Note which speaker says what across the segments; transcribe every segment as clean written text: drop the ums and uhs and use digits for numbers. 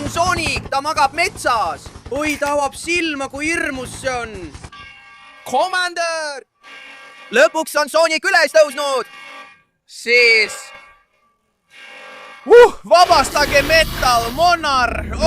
Speaker 1: Siin Sonic, ta magab metsas. Oi, ta avab silma, kui hirmus see on. Commander! Lõpuks on Sonic üles tõusnud. Siis. Vabastage Metal Monarch!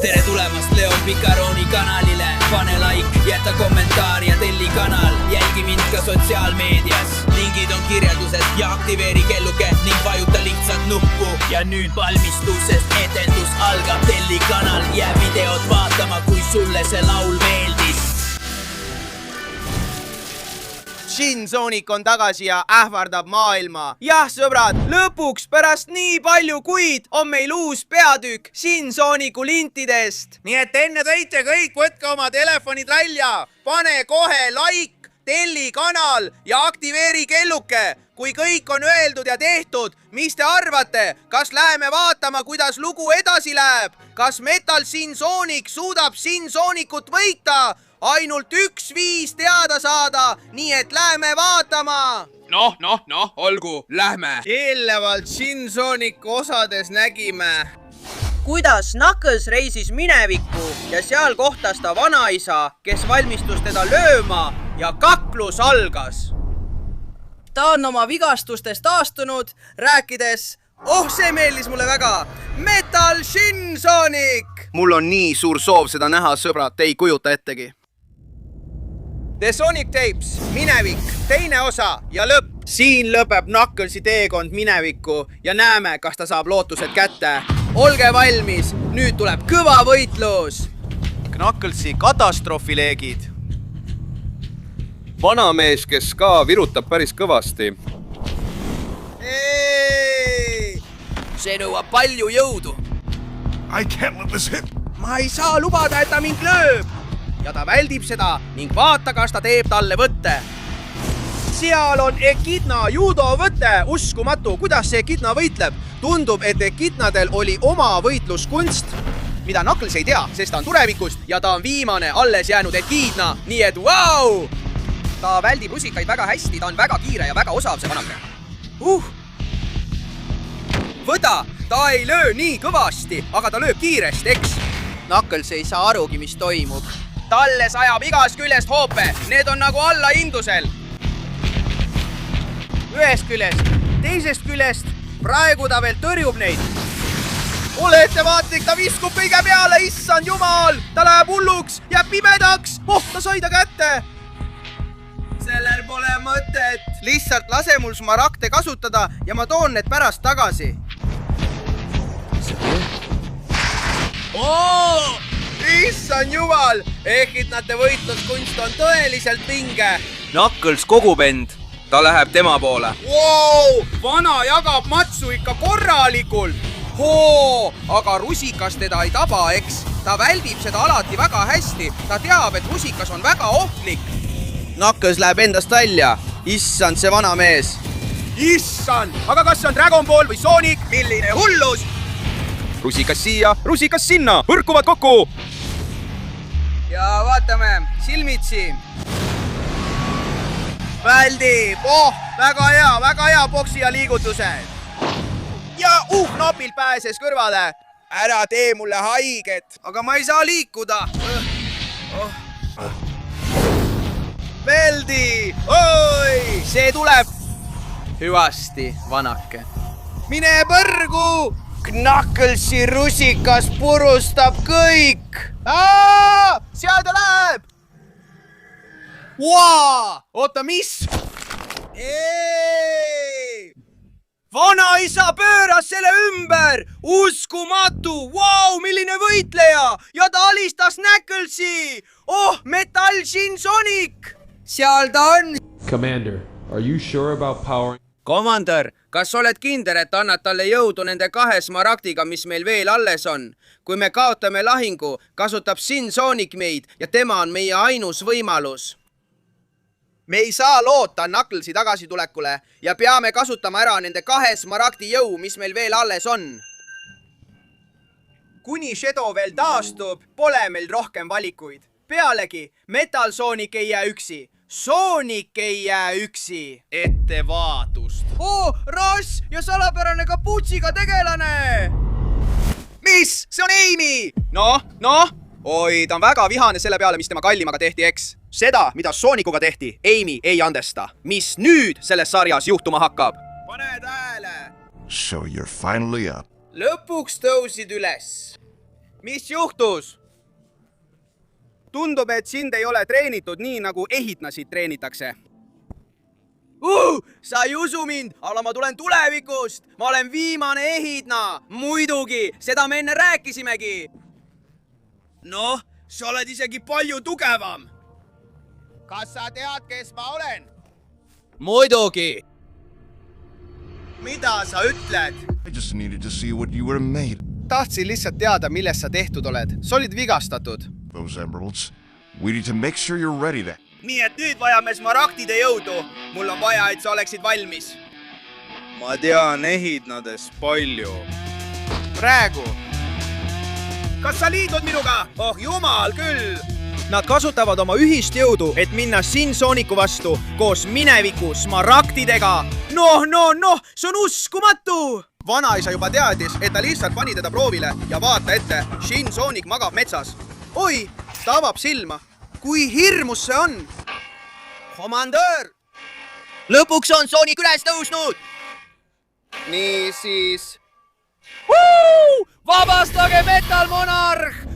Speaker 2: Tere tulemast Leo Picaroni kanalile. Pane like, jäta kommentaar ja telli kanal. Jälgi mind ka sotsiaalmeedias. Lingid on kirjelduses ja aktiveeri kelluke ning vajuta lihtsalt nuppu. Ja nüüd valmistuses etendus algab. Telli kanal, jää videot vaatama, kui sulle see laul meeldis.
Speaker 1: Siin Sonic on tagasi ja ähvardab maailma. Jah, sõbrad, lõpuks pärast nii palju kuid on meil uus peatükk Siin Sonicu lintidest. Nii et enne teite kõik, võtke oma telefonid välja, pane kohe like, telli kanal ja aktiveeri kelluke. Kui kõik on öeldud ja tehtud, mis te arvate? Kas läheme vaatama, kuidas lugu edasi läheb? Kas Metal Siin Sonic suudab Siin Sonicut võita? Ainult 1-5 teada saada, nii et lähme vaatama.
Speaker 3: Noh, olgu, lähme.
Speaker 1: Eelnevalt Siin Sonicu osades nägime, kuidas Knuckles reisis minevikku ja seal kohtas ta vanaisa, kes valmistus teda lööma ja kaklus algas. Ta on oma vigastustest taastunud, rääkides, see meeldis mulle väga, Metal Siin Sonic! Mul on nii suur soov seda näha, sõbrad, te ei kujuta ettegi. The Sonic Tapes, minevik, teine osa ja lõpp. Siin lõpeb Knucklesi teekond minevikku ja näeme, kas ta saab lootused kätte. Olge valmis, nüüd tuleb kõva võitlus. Knucklesi katastroofileegid.
Speaker 4: Vanamees, kes ka virutab päris kõvasti.
Speaker 1: See nõuab palju jõudu. Ma ei saa lubada, et ta mind lööb. Ja ta väldib seda ning vaata, kas ta teeb talle võtte. Seal on Echidna judo võtte. Uskumatu, kuidas see Echidna võitleb. Tundub, et Echidnadel oli oma võitluskunst, mida Knuckles ei tea, sest ta on tulevikust ja ta on viimane alles jäänud Echidna. Nii et vau! Ta väldib rusikaid väga hästi, ta on väga kiire ja väga osav see vanake. Võta, ta ei löö nii kõvasti, aga ta lööb kiiresti, eks? Knuckles ei saa arugi, mis toimub. Talle sajab igast küljest hoope, need on nagu alla indusel. Ühest küljest, teisest küljest, praegu ta veel tõrjub neid. Ole ettevaatlik, ta viskub kõige peale, issand jumal, ta läheb hulluks, jääb pimedaks, ta sai ta kätte. Sellel pole mõtet. Lihtsalt lase mul smaragde kasutada ja ma toon need pärast tagasi. Issand jumal, Echidnate võitluskunst on tõeliselt pinge.
Speaker 3: Knuckles kogub end. Ta läheb tema poole.
Speaker 1: Vana jagab matsu ikka korralikult. Aga rusikas teda ei taba, eks? Ta väldib seda alati väga hästi. Ta teab, et rusikas on väga ohtlik. Knuckles läheb endast välja. Issand, see vana mees. Issand, aga kas see on Dragon Ball või Sonic? Milline hullus!
Speaker 4: Rusikas siia, rusikas sinna, põrkuvad kokku!
Speaker 1: Ja vaatame, silmitsi. Väldib, väga hea poksija liigutused. Ja napilt pääses kõrvale. Ära tee mulle haiget. Aga ma ei saa liikuda. Väldi, see tuleb. Hüvasti, vanake. Mine põrgu! Knucklesi rusikas purustab kõik. Seal ta läheb. Oota, mis? Vanaisa pööras selle ümber. Uskumatu. Milline võitleja. Ja ta alistas Knucklesi. Metal Siin Sonic. Seal ta on.
Speaker 5: Commander, are you sure about powering?
Speaker 1: Commander, kas oled kindel, et annad talle jõudu nende 2 smaragdiga, mis meil veel alles on? Kui me kaotame lahingu, kasutab Siin Sonic meid ja tema on meie ainus võimalus. Me ei saa loota Knucklesi tagasitulekule ja peame kasutama ära nende 2 smaragdi jõu, mis meil veel alles on. Kuni Shadow veel taastub, pole meil rohkem valikuid. Pealegi, Metal Sonic ei jää üksi. Sonic ei jää üksi. Ettevaatust. Ross ja salapärane kapuutsiga tegelane.
Speaker 4: see on Amy! Noh. Oi, ta on väga vihane selle peale, mis tema kallimaga tehti, eks? Seda, mida Soonikuga tehti, Amy ei andesta. Mis nüüd selles sarjas juhtuma hakkab?
Speaker 1: pane tähele.
Speaker 6: So you're finally up.
Speaker 1: Lõpuks tõusid üles.
Speaker 4: Mis juhtus? Tundub, et sind ei ole treenitud nii, nagu ehitnasid treenitakse.
Speaker 1: Sa ei usu mind, aga ma tulen tulevikust. Ma olen viimane ehidna. Muidugi, seda me enne rääkisimegi. Noh, sa oled isegi palju tugevam.
Speaker 4: Kas sa tead, kes ma olen?
Speaker 1: Muidugi. Mida sa ütled?
Speaker 6: I just needed to see what you were made.
Speaker 4: Tahtsin lihtsalt teada, millest sa tehtud oled. Sa olid vigastatud.
Speaker 6: Those emeralds. We need to make sure you're ready to...
Speaker 1: Nii et nüüd vajame smaragdide jõudu. Mul on vaja, et sa oleksid valmis.
Speaker 3: ma tean ehidnadest palju.
Speaker 4: Praegu. Kas sa liidud minuga? Oh jumal küll! Nad kasutavad oma ühist jõudu, et minna Sinsooniku vastu koos mineviku smaragdidega. Noh, see on uskumatu! Vanaisa juba teadis, et ta lihtsalt pani teda proovile ja vaata ette, Sinsoonik magab metsas. Oi, ta avab silma. Kui hirmus see on?
Speaker 1: Komandöör! Lõpuks on Soonik üles tõusnud!
Speaker 4: Niisiis...
Speaker 1: Vabastage Metal Monarh!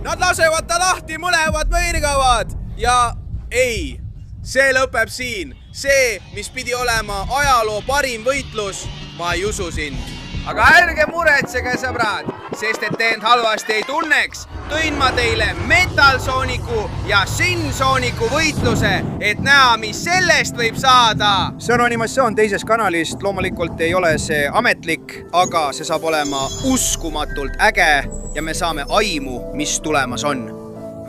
Speaker 4: Nad lasevad ta lahti, mõlemad võirgavad! Ja ei, see lõpeb siin. See, mis pidi olema ajaloo parim võitlus, ma ei usu sind. Aga ärge muretsege, sõbrad, sest et te end halvasti ei tunneks. Tõin ma teile Metal Sooniku ja Sinsooniku võitluse, et näha, mis sellest võib saada. See on animatsioon teisest kanalist. Loomulikult ei ole see ametlik, aga see saab olema uskumatult äge ja me saame aimu, mis tulemas on.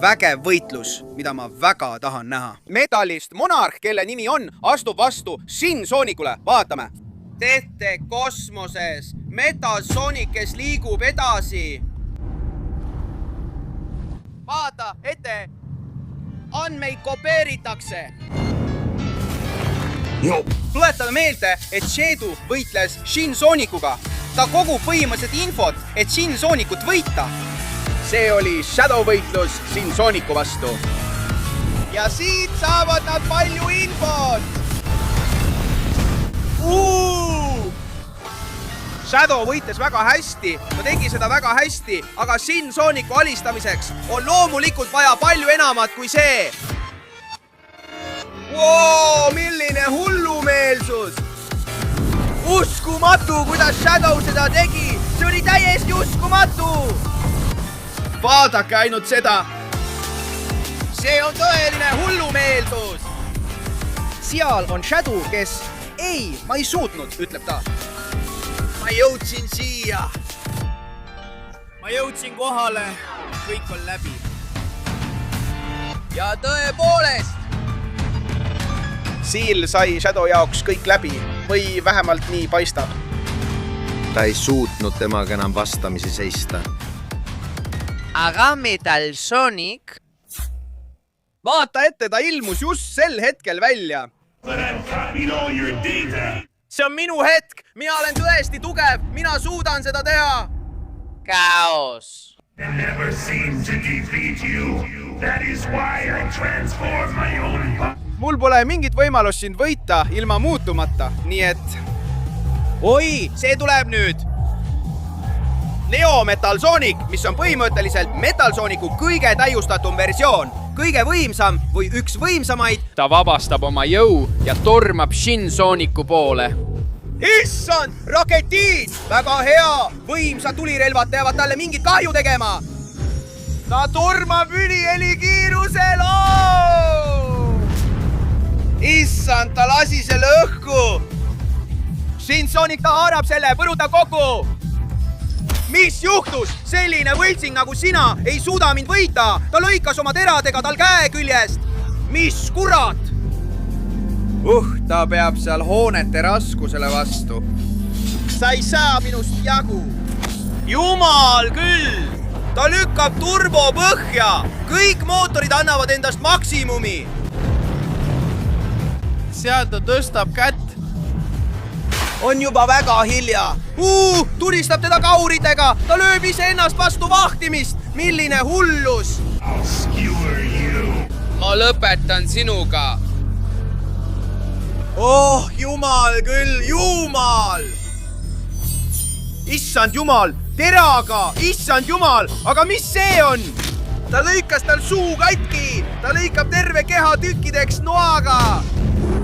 Speaker 4: Vägev võitlus, mida ma väga tahan näha. Metalist Monarh, kelle nimi on, astub vastu Sinsoonikule. Vaatame.
Speaker 1: Tehte kosmoses. Metal Sonic, kes liigub edasi. Vaata, ette. Andmeid kopeeritakse.
Speaker 4: Tuletame meelde, et Shedu võitles Sinsoonikuga. Ta kogub põhimõtteliselt infot, et Sinsoonikut võita. See oli Shadow võitlus Sinsooniku vastu. Ja siit saavad nad palju infot. Shadow võitles väga hästi, ta tegi seda väga hästi, aga Sinsooniku alistamiseks on loomulikult vaja palju enamat kui see. Milline hullumeelsus! Uskumatu, kuidas Shadow seda tegi! See oli täiesti uskumatu! Vaadake ainult seda! See on tõeline hullumeelsus! Seal on Shadow, kes... Ei, ma ei suutnud, ütleb ta.
Speaker 1: Ma jõudsin siia. Ma jõudsin kohale. Kõik on läbi. Ja tõepoolest!
Speaker 4: Seal sai Shadow jaoks kõik läbi. Või vähemalt nii paistab.
Speaker 7: Ta ei suutnud temaga enam vastamisi seista.
Speaker 1: Aga Metal Sonic...
Speaker 4: Vaata ette, ta ilmus just sel hetkel välja. See on minu hetk. Mina olen tõesti tugev. Mina suudan seda teha.
Speaker 1: Kaos.
Speaker 8: Never seem to defeat you. That is why I transform my own.
Speaker 4: Mul pole mingit võimalust sind võita ilma muutumata, nii et... Oi, see tuleb nüüd! Neo Metal Sonic, mis on põhimõtteliselt Metal Sooniku kõige täiustatum versioon. Kõige võimsam või üks võimsamaid.
Speaker 9: Ta vabastab oma jõu ja tormab Sinsooniku poole.
Speaker 4: Issand, raketiid! Väga hea! Võimsad tulirelvad teevad talle mingit kahju tegema. Ta tormab üliheli kiirusel! Issand, ta lasi selle õhku! Sinsoonik, ta haarab selle, põrutab kokku! Mis juhtus? Selline võltsing nagu sina ei suuda mind võita! Ta lõikas oma teradega tal käe küljest! Mis kurat? Ta peab seal hoonete raskusele vastu. Sa ei saa minust jagu! Jumal küll! Ta lükkab turbo põhja! Kõik mootorid annavad endast maksimumi! Seal ta tõstab kätt.
Speaker 1: on juba väga hilja. Tulistab teda kauridega, ta lööb iseennast vastu vahtimist. Milline hullus!
Speaker 8: I'll skewer you.
Speaker 9: ma lõpetan sinuga.
Speaker 4: Oh, jumal küll, jumal! Issand jumal, teraga, issand jumal, aga mis see on? Ta lõikas tal suu katki, ta lõikab terve keha tükkideks noaga.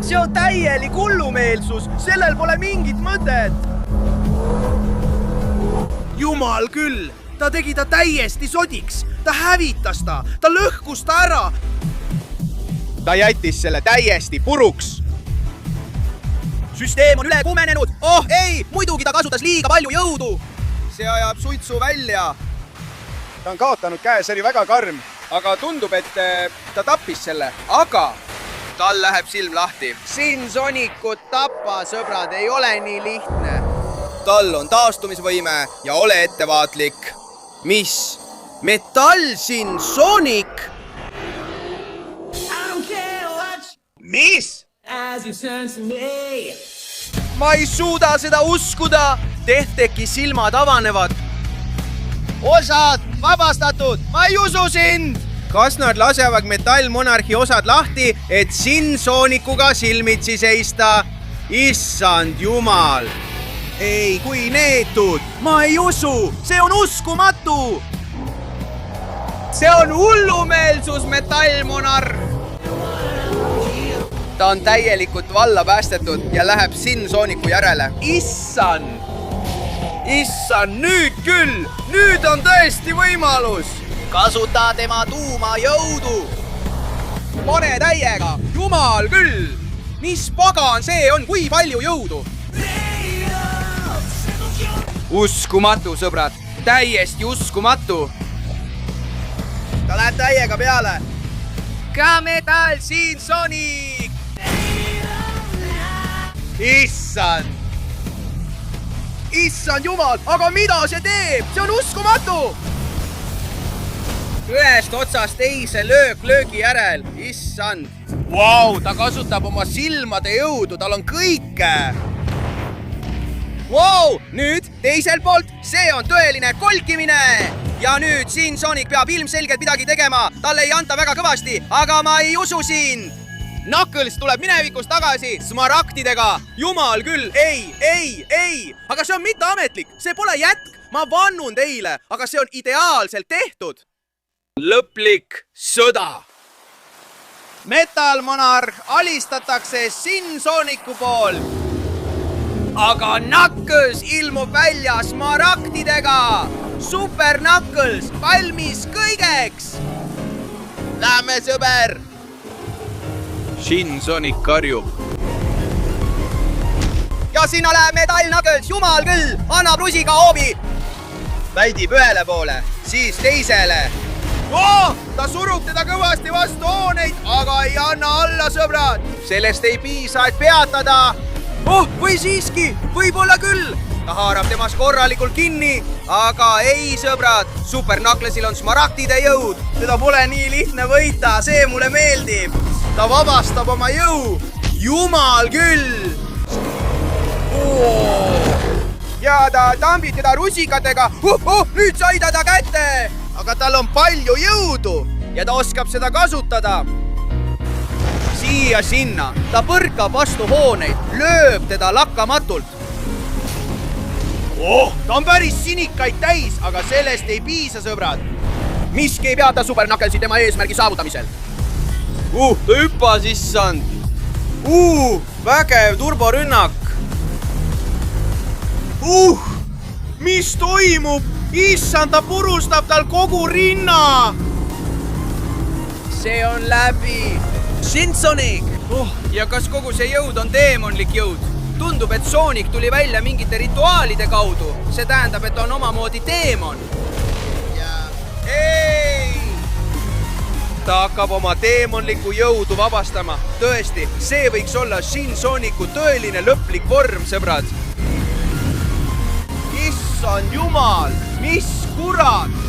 Speaker 4: See on täielik hullumeelsus, sellel pole mingit mõtet. Jumal küll, ta tegi ta täiesti sodiks, ta hävitas ta lõhkus ta ära. Ta jättis selle täiesti puruks. Süsteem on üle kumenenud. Oh ei, muidugi ta kasutas liiga palju jõudu. See ajab suitsu välja. Ta on kaotanud käe, see oli väga karm. Aga tundub, et ta tappis selle. Aga tal läheb silm lahti. Sin Sonicut tappa, sõbrad, ei ole nii lihtne. Tal on taastumisvõime ja ole ettevaatlik. Mis? Metall Sin Sonic? Mis? Ma ei suuda seda uskuda. Tehteki silmad avanevad. Osad vabastatud, ma ei usu sind. Kas nad lasevad metallmonarhi osad lahti, et Sin Sonicuga silmitsi seista? Issand jumal. Ei, kui neetud. Ma ei usu, see on uskumatu. See on hullumeelsus, metallmonarh. Ta on täielikult valla päästetud ja läheb Sin Sonicu järele. Issand, nüüd küll, nüüd on tõesti võimalus. Kasuta tema tuumajõudu. Pane täiega, jumal küll. Mis pagan see on, kui palju jõudu?
Speaker 3: Uskumatu, sõbrad, täiesti uskumatu.
Speaker 4: Ta läheb täiega peale. Ka metall Sin Sonic. Issand jumal, aga mida see teeb? See on uskumatu! Ühest otsast teise löök löögi järel. Issand. Vau, ta kasutab oma silmade jõudu, tal on kõike. Vau, nüüd teiselt poolt, see on tõeline kolkimine. Ja nüüd Sin Sonic peab ilmselgelt midagi tegema. Talle ei anta väga kõvasti, aga ma ei usu sind. Knuckles tuleb minevikus tagasi smaragdidega. Jumal küll, ei. Aga see on mitteametlik, see pole jätk. Ma vannun teile, aga see on ideaalselt tehtud. Lõplik sõda. Metallmonarh alistatakse Sin Sonicu pool. Aga Knuckles ilmub välja smaragdidega. Super Knuckles, valmis kõigeks. Lähme, sõber.
Speaker 3: Sin Sonic karjub.
Speaker 4: Ja sinna läheb Metall Knuckles, jumal küll, annab rusiga hoobi. Väldib ühele poole, siis teisele. Ta surub teda kõvasti vastu hooneid, aga ei anna alla, sõbrad. Sellest ei piisa, et peatada. Või siiski, võib-olla küll. Ta haarab temast korralikult kinni, aga ei, sõbrad. Super Knucklesil on smaragdide jõud. Teda pole nii lihtne võita, see mulle meeldib. Ta vabastab oma jõu. Jumal küll. Ja ta tambib teda rusikatega. Nüüd sai ta kätte. Aga tal on palju jõudu ja ta oskab seda kasutada. Siia-sinna. Ta põrkab vastu hooneid, lööb teda lakkamatult. Ta on päris sinikaid täis, aga sellest ei piisa, sõbrad. Miski ei peata Super Knucklesi tema eesmärgi saavutamisel. Ta hüppas, issand. Vägev turborünnak. Mis toimub? Issand, ta purustab tal kogu rinna. See on läbi. Sin Sonic. Ja kas kogu see jõud on teemonlik jõud? Tundub, et Sonic tuli välja mingite rituaalide kaudu. See tähendab, et on omamoodi teemon. Ei! Ta hakkab oma teemonlikku jõudu vabastama. Tõesti, see võiks olla Sin Sonicu tõeline lõplik vorm, sõbrad. Issand jumal, mis kurat!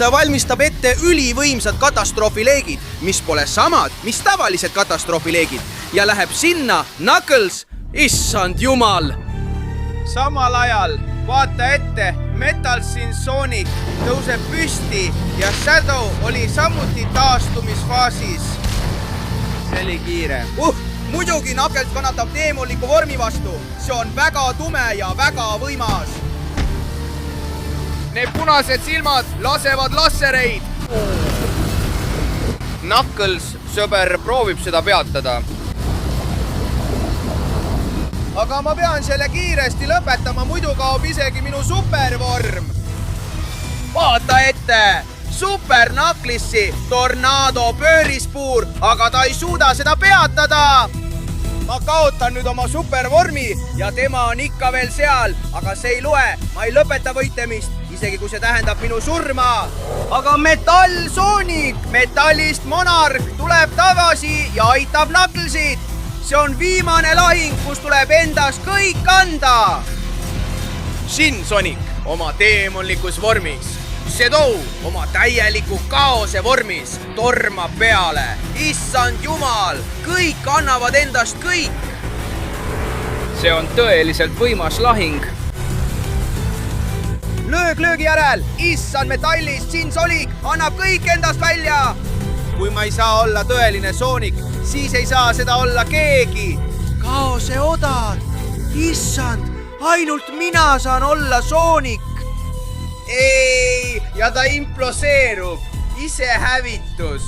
Speaker 4: Ta valmistab ette ülivõimsad katastroofileegid, mis pole samad, mis tavalised katastroofileegid, ja läheb sinna Knuckles issand jumal! samal ajal vaata ette, Metal Sin Sonic tõuseb püsti ja Shadow oli samuti taastumisfaasis. See oli kiire. Muidugi Knuckles kannatab teemonliku vormi vastu. See on väga tume ja väga võimas.
Speaker 9: Need punased silmad lasevad lassereid.
Speaker 3: Knuckles, sõber, proovib seda peatada.
Speaker 4: Aga ma pean selle kiiresti lõpetama, muidu kaob isegi minu supervorm. Vaata ette! Super Knucklesi tornaado pöörispuur, aga ta ei suuda seda peatada. Ma kaotan nüüd oma supervormi ja tema on ikka veel seal, aga see ei loe. Ma ei lõpeta võitlemist, isegi kui see tähendab minu surma. Aga Metal Sonic, metallist monarh, tuleb tagasi ja aitab Knucklesit. See on viimane lahing, kus tuleb endas kõik anda. Shin Sonic oma teemonlikus vormis. Shadow oma täieliku kaose vormis tormab peale. Issand jumal, kõik annavad endast kõik.
Speaker 9: See on tõeliselt võimas lahing.
Speaker 4: Löög löögi järel, issand metallist Shin Sonic annab kõik endast välja. Kui ma ei saa olla tõeline Sonic, siis ei saa seda olla keegi. Kaose odad, issand, ainult mina saan olla Sonic. Ei, ja ta imploseerub, ise hävitus.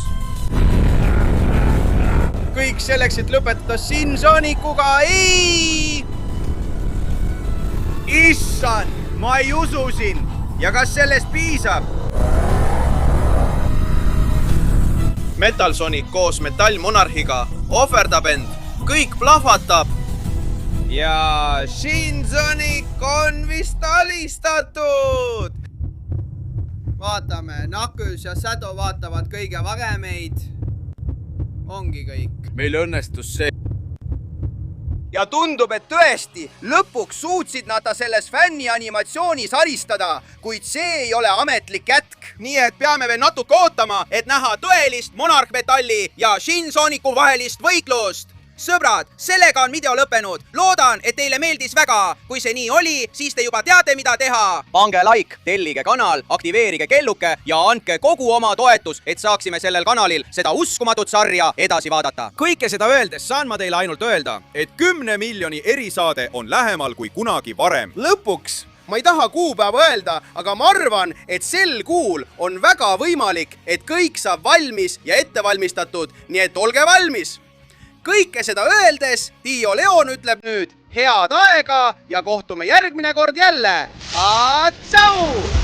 Speaker 4: Kõik selleks, et lõpetada Shin Sonicuga, ei! Issand, ma ei usu sind. Ja kas sellest piisab? Metal Sonic koos metallmonarhiga ohverdab end, kõik plahvatab. Ja Shin Sonic on vist alistatud. Vaatame, Knuckles ja Shadow vaatavad kõige varemeid. Ongi kõik. Meil õnnestus see. Ja tundub, et tõesti, lõpuks suutsid nad ta selles fänni animatsioonis aristada, kuid see ei ole ametlik jätk. Nii et peame veel natuke ootama, et näha tõelist Monarch Metalli ja Shin Sonicu vahelist võitlust. Sõbrad, sellega on video lõppenud. Loodan, et teile meeldis väga. Kui see nii oli, siis te juba teate, mida teha. Pange like, tellige kanal, aktiveerige kelluke ja andke kogu oma toetus, et saaksime sellel kanalil seda uskumatut sarja edasi vaadata. Kõike seda öeldes saan ma teile ainult öelda, et 10 miljoni erisaade on lähemal kui kunagi varem. Lõpuks! Ma ei taha kuupäeva öelda, aga ma arvan, et sel kuul on väga võimalik, et kõik saab valmis ja ettevalmistatud, nii et olge valmis! Kõike seda öeldes, Dio Leon ütleb nüüd head aega ja kohtume järgmine kord jälle. Atsau!